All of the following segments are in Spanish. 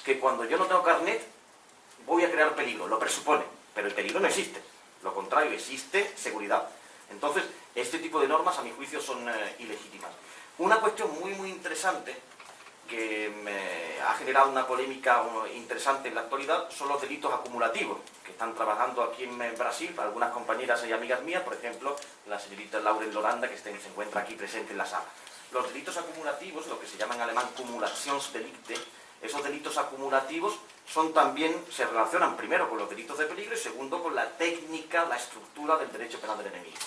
que cuando yo no tengo carnet voy a crear peligro, lo presupone, pero el peligro no existe, lo contrario, existe seguridad. Entonces, este tipo de normas, a mi juicio, son ilegítimas. Una cuestión muy interesante que ha generado una polémica interesante en la actualidad son los delitos acumulativos, que están trabajando aquí en Brasil, algunas compañeras y amigas mías, por ejemplo, la señorita Lauren Loranda, que se encuentra aquí presente en la sala. Los delitos acumulativos, lo que se llama en alemán Cumulationsdelikte, esos delitos acumulativos se relacionan primero con los delitos de peligro y segundo con la técnica, la estructura del derecho penal del enemigo,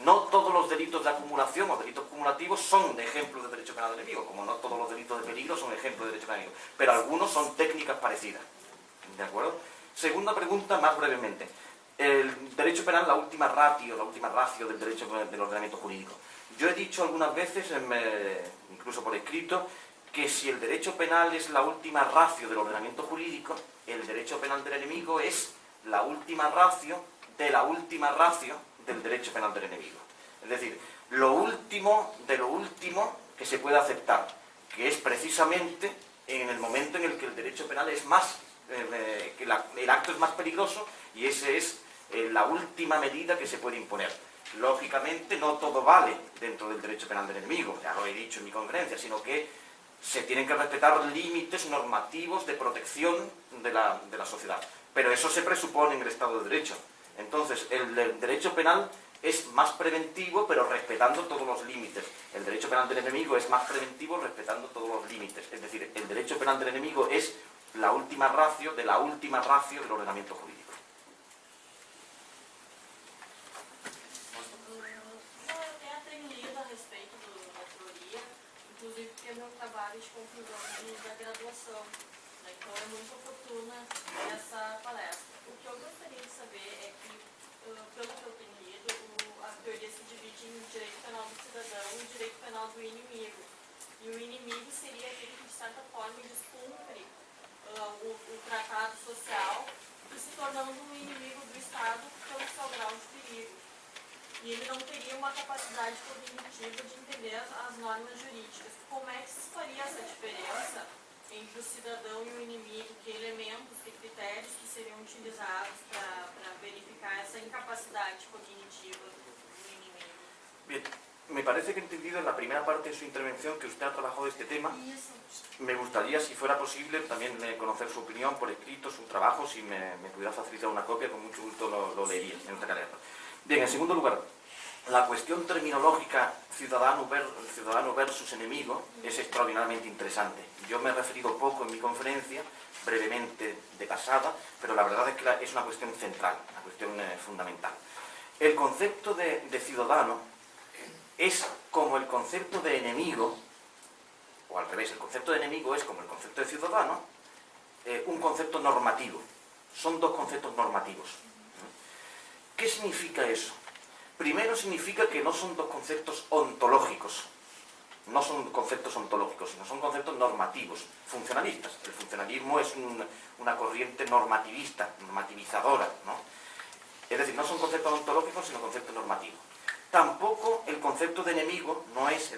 No todos los delitos de acumulación o delitos cumulativos son ejemplos de derecho penal del enemigo, como no todos los delitos de peligro son ejemplos de derecho penal del enemigo, pero algunos son técnicas parecidas. ¿De acuerdo? Segunda pregunta, más brevemente. El derecho penal, la última ratio del derecho del ordenamiento jurídico. Yo he dicho algunas veces, incluso por escrito, que si el derecho penal es la última ratio del ordenamiento jurídico, el derecho penal del enemigo es la última ratio de la última ratio del derecho penal del enemigo. Es decir, lo último de lo último que se puede aceptar, que es precisamente en el momento en el que el derecho penal es más, que el acto es más peligroso, y esa es la última medida que se puede imponer. Lógicamente no todo vale dentro del derecho penal del enemigo, ya lo he dicho en mi conferencia, sino que se tienen que respetar límites normativos de protección de la sociedad. Pero eso se presupone en el Estado de Derecho. Entonces, el derecho penal es más preventivo, pero respetando todos los límites. El derecho penal del enemigo es más preventivo, respetando todos los límites. Es decir, el derecho penal del enemigo es la última ratio de la última ratio del ordenamiento jurídico. Inclusive porque é meu trabalho de conclusão da graduação, né? Então é muito oportuna essa palestra. O que eu gostaria de saber é que, pelo que eu tenho lido, a teoria se divide em direito penal do cidadão e direito penal do inimigo. E o inimigo seria aquele que, de certa forma, descumpre o tratado social e se tornando um inimigo do Estado pelo seu grau de perigo. E ele não teria uma capacidade cognitiva de entender as normas jurídicas. Como é que se faria essa diferença entre o cidadão e o inimigo? Que elementos, que critérios que seriam utilizados para verificar esa incapacidad cognitiva del inimigo? Bien, me parece que he entendido en la primera parte de su intervención que usted ha trabajado este tema. Me gustaría, si fuera posible, también conocer su opinión por escrito, su trabajo. Si me pudiera facilitar una copia, con mucho gusto lo leería en esta carrera. Bien, en segundo lugar, la cuestión terminológica ciudadano versus enemigo es extraordinariamente interesante. Yo me he referido poco en mi conferencia, brevemente de pasada, pero la verdad es que es una cuestión central, una cuestión fundamental. El concepto de ciudadano es como el concepto de enemigo, o al revés, el concepto de enemigo es como el concepto de ciudadano, un concepto normativo. Son dos conceptos normativos. ¿Qué significa eso? Primero significa que no son dos conceptos ontológicos, no son conceptos ontológicos, sino son conceptos normativos, funcionalistas. El funcionalismo es una corriente normativista, normativizadora, ¿no? Es decir, no son conceptos ontológicos, sino conceptos normativos. Tampoco el concepto de enemigo no es,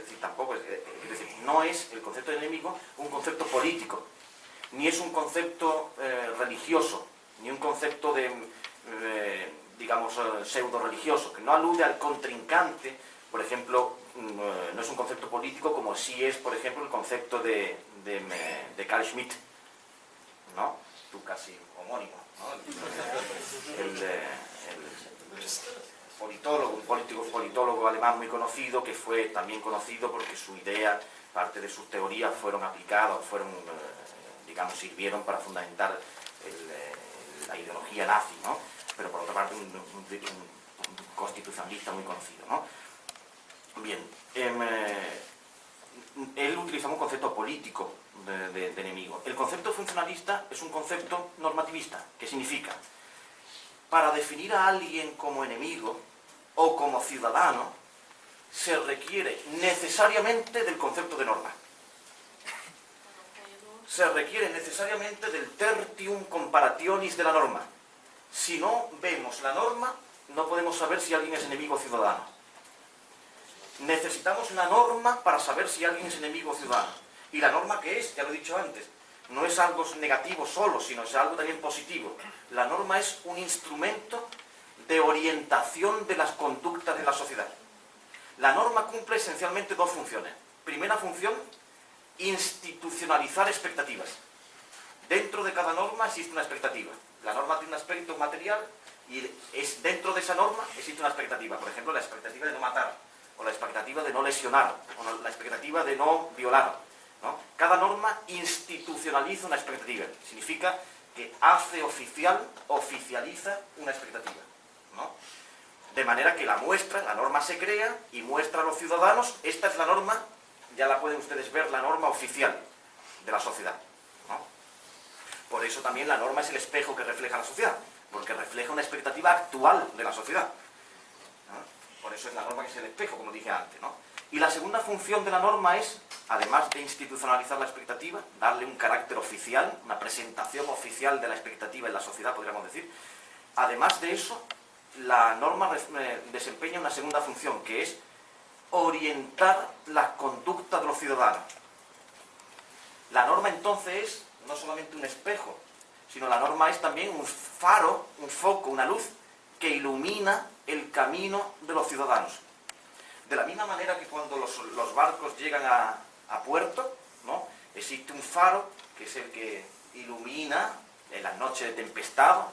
no es el concepto de enemigo un concepto político, ni es un concepto religioso, ni un concepto digamos, pseudo-religioso, que no alude al contrincante. Por ejemplo, no es un concepto político como sí es, por ejemplo, el concepto de Carl Schmitt, ¿no? Tú casi homónimo, ¿no? El politólogo, un politólogo alemán muy conocido, que fue también conocido porque su idea, parte de sus teorías fueron aplicadas, digamos, sirvieron para fundamentar la ideología nazi, ¿no? Pero por otra parte un constitucionalista muy conocido, ¿no? Bien, él utilizaba un concepto político de enemigo. El concepto funcionalista es un concepto normativista. ¿Qué significa? Para definir a alguien como enemigo o como ciudadano se requiere necesariamente del concepto de norma. Se requiere necesariamente del tertium comparationis de la norma. Si no vemos la norma, no podemos saber si alguien es enemigo o ciudadano. Necesitamos una norma para saber si alguien es enemigo o ciudadano. ¿Y la norma qué es? Ya lo he dicho antes. no es algo negativo solo, sino es algo también positivo. La norma es un instrumento de orientación de las conductas de la sociedad. La norma cumple esencialmente dos funciones. Primera función, institucionalizar expectativas. Dentro de cada norma existe una expectativa. La norma tiene un aspecto material y dentro de esa norma existe una expectativa. Por ejemplo, la expectativa de no matar, o la expectativa de no lesionar, o la expectativa de no violar, ¿no? Cada norma institucionaliza una expectativa. Significa que hace oficial, oficializa una expectativa, ¿no? De manera que la norma se crea y muestra a los ciudadanos, esta es la norma, ya la pueden ustedes ver, la norma oficial de la sociedad, ¿no? Por eso también la norma es el espejo que refleja la sociedad, porque refleja una expectativa actual de la sociedad, ¿no? Por eso es la norma que es el espejo, como dije antes, ¿no? Y la segunda función de la norma es, además de institucionalizar la expectativa, darle un carácter oficial, una presentación oficial de la expectativa en la sociedad, podríamos decir. Además de eso, la norma desempeña una segunda función, que es orientar las conductas de los ciudadanos. La norma entonces es no solamente un espejo, sino la norma es también un faro, un foco, una luz que ilumina el camino de los ciudadanos. De la misma manera que cuando los barcos llegan a puerto, ¿no? Existe un faro que es el que ilumina en las noches de tempestad,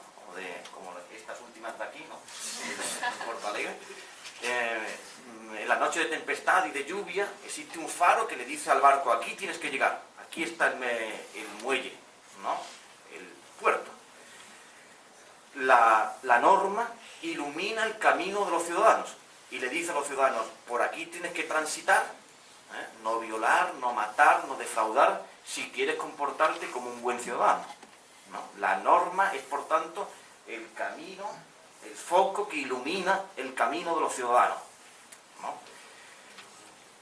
como estas últimas de aquí, ¿no? En Porto Alegre. En las noches de tempestad y de lluvia existe un faro que le dice al barco: aquí tienes que llegar, aquí está el muelle, ¿no? El puerto. La norma ilumina el camino de los ciudadanos y le dice a los ciudadanos: por aquí tienes que transitar, no violar, no matar, no defraudar, si quieres comportarte como un buen ciudadano, ¿no? La norma es, por tanto, el camino, el foco que ilumina el camino de los ciudadanos, ¿no?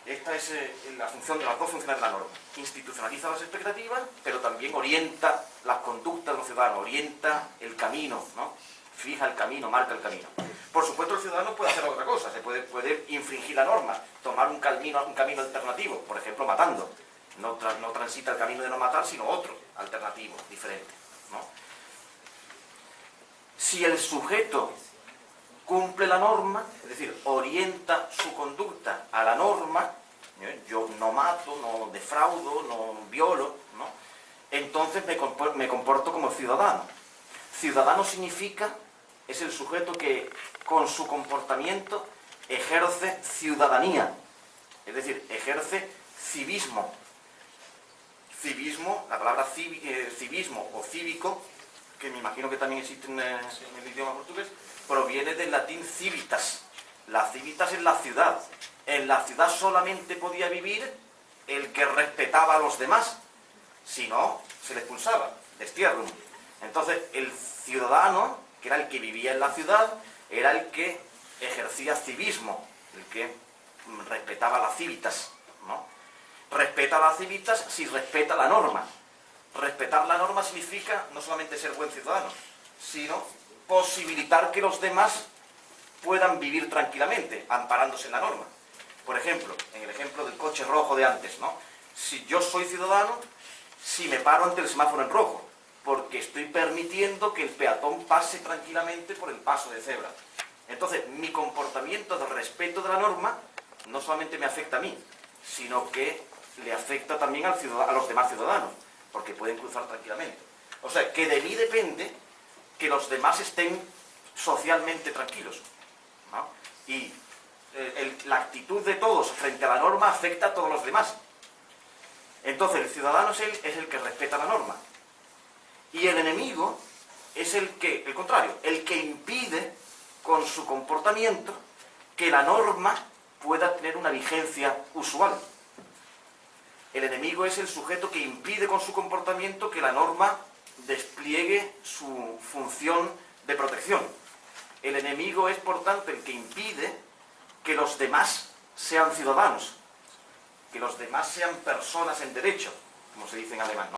Esta es la función de las dos funciones de la norma. Institucionaliza las expectativas, pero también orienta las conductas de los ciudadanos, orienta el camino, ¿no? Fija el camino, marca el camino. Por supuesto, el ciudadano puede hacer otra cosa, puede infringir la norma, tomar un camino alternativo, por ejemplo, matando. No transita el camino de no matar, sino otro, alternativo, diferente, ¿no? Si el sujeto cumple la norma, es decir, orienta su conducta a la norma, yo no mato, no defraudo, no violo, ¿no? Entonces me comporto como ciudadano. Ciudadano significa, es el sujeto que con su comportamiento ejerce ciudadanía, es decir, ejerce civismo. Civismo, la palabra civismo o cívico, que me imagino que también existe en el idioma portugués, proviene del latín civitas. La civitas es la ciudad. En la ciudad solamente podía vivir el que respetaba a los demás, si no, se le expulsaba, destierrum. Entonces, el ciudadano, que era el que vivía en la ciudad, era el que ejercía civismo, el que respetaba las civitas, ¿no? Respeta las civitas si respeta la norma. Respetar la norma significa no solamente ser buen ciudadano, sino posibilitar que los demás puedan vivir tranquilamente, amparándose en la norma. Por ejemplo, en el ejemplo del coche rojo de antes, ¿no? Si yo soy ciudadano, si me paro ante el semáforo en rojo, porque estoy permitiendo que el peatón pase tranquilamente por el paso de cebra. Entonces, mi comportamiento de respeto de la norma no solamente me afecta a mí, sino que le afecta también a los demás ciudadanos, porque pueden cruzar tranquilamente. O sea, que de mí depende que los demás estén socialmente tranquilos, ¿no? Y la actitud de todos frente a la norma afecta a todos los demás. Entonces, el ciudadano es el que respeta la norma. Y el enemigo es el contrario, el que impide con su comportamiento que la norma pueda tener una vigencia usual. El enemigo es el sujeto que impide con su comportamiento que la norma despliegue su función de protección. El enemigo es, por tanto, el que impide que los demás sean ciudadanos, que los demás sean personas en derecho, como se dice en alemán, ¿no?